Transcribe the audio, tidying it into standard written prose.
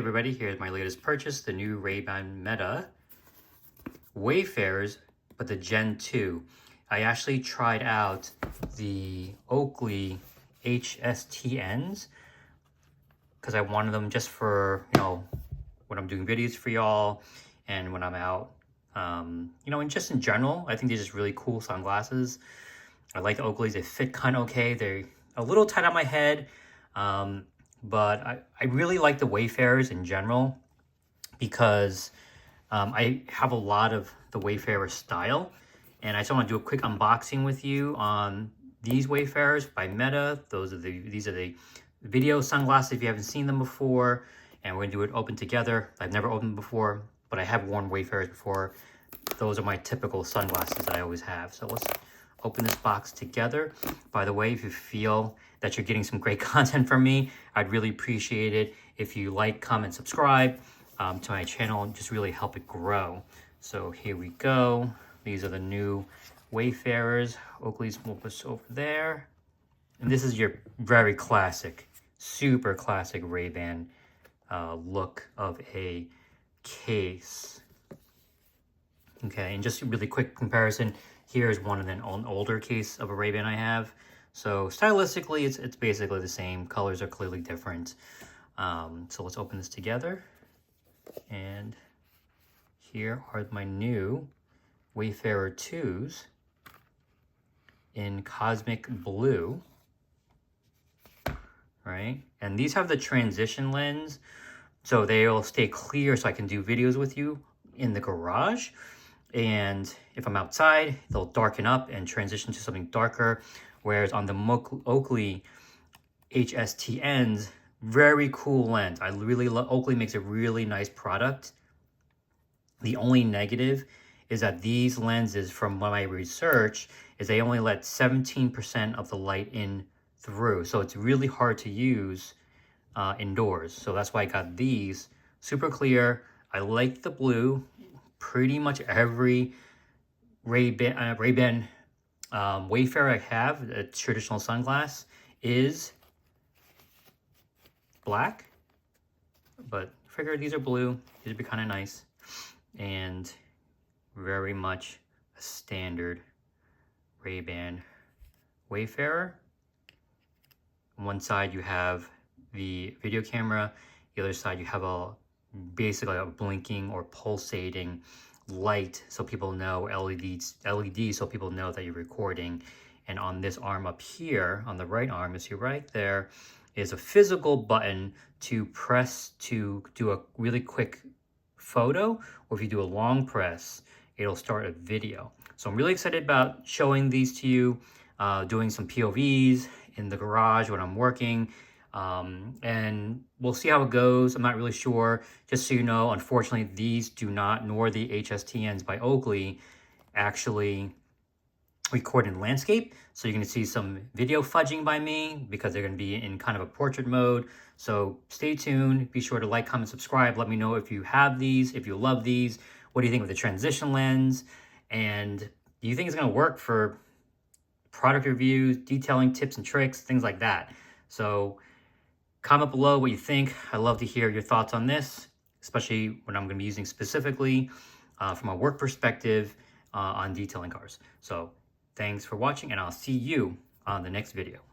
Everybody, here's my latest purchase, the new Ray-Ban Meta Wayfarers, but the Gen 2. I actually tried out the Oakley HSTNs because I wanted them just for, when I'm doing videos for y'all and when I'm out, and just in general. I think they're just really cool sunglasses. I like the Oakleys. They fit kind of okay. They're a little tight on my head. But I really like the Wayfarers in general because I have a lot of the Wayfarer style, and I just want to do a quick unboxing with you on these Wayfarers by Meta. These are the video sunglasses if you haven't seen them before, and we're gonna do it open together. I've never opened before, but I have worn Wayfarers before. Those are my typical sunglasses that I always have. So let's open this box together. By the way, if you feel that you're getting some great content from me, I'd really appreciate it if you like, comment, subscribe to my channel and just really help it grow. So here we go. These are the new Wayfarers. Oakley's will put over there. And this is your very classic, super classic Ray-Ban look of a case. Okay, and just a really quick comparison. Here's one in an older case of a Ray-Ban I have. So stylistically, it's basically the same. Colors are clearly different. So let's open this together. And here are my new Wayfarer 2s in Cosmic Blue. Right? And these have the transition lens, so they'll stay clear so I can do videos with you in the garage. And if I'm outside, they'll darken up and transition to something darker. Whereas on the Oakley HSTNs, very cool lens. I really love, Oakley makes a really nice product. The only negative is that these lenses, from my research, is they only let 17% of the light in through. So it's really hard to use indoors. So that's why I got these. Super clear. I like the blue. Pretty much every Ray-Ban Wayfarer I have, a traditional sunglass, is black. But I figure these are blue. These would be kind of nice. And very much a standard Ray-Ban Wayfarer. On one side you have the video camera. The other side you have basically a blinking or pulsating light, so people know, LED so people know that you're recording. And on this arm up here, on the right arm, you see right there, is a physical button to press to do a really quick photo, or if you do a long press, it'll start a video. So I'm really excited about showing these to you, doing some POVs in the garage when I'm working. And we'll see how it goes. I'm not really sure. Just so you know, unfortunately, these do not, nor the HSTNs by Oakley, actually record in landscape. So you're going to see some video fudging by me because they're going to be in kind of a portrait mode. So stay tuned. Be sure to like, comment, subscribe. Let me know if you have these, if you love these. What do you think of the transition lens? And do you think it's going to work for product reviews, detailing tips and tricks, things like that? So comment below what you think. I love to hear your thoughts on this, especially when I'm going to be using specifically from a work perspective on detailing cars. So thanks for watching, and I'll see you on the next video.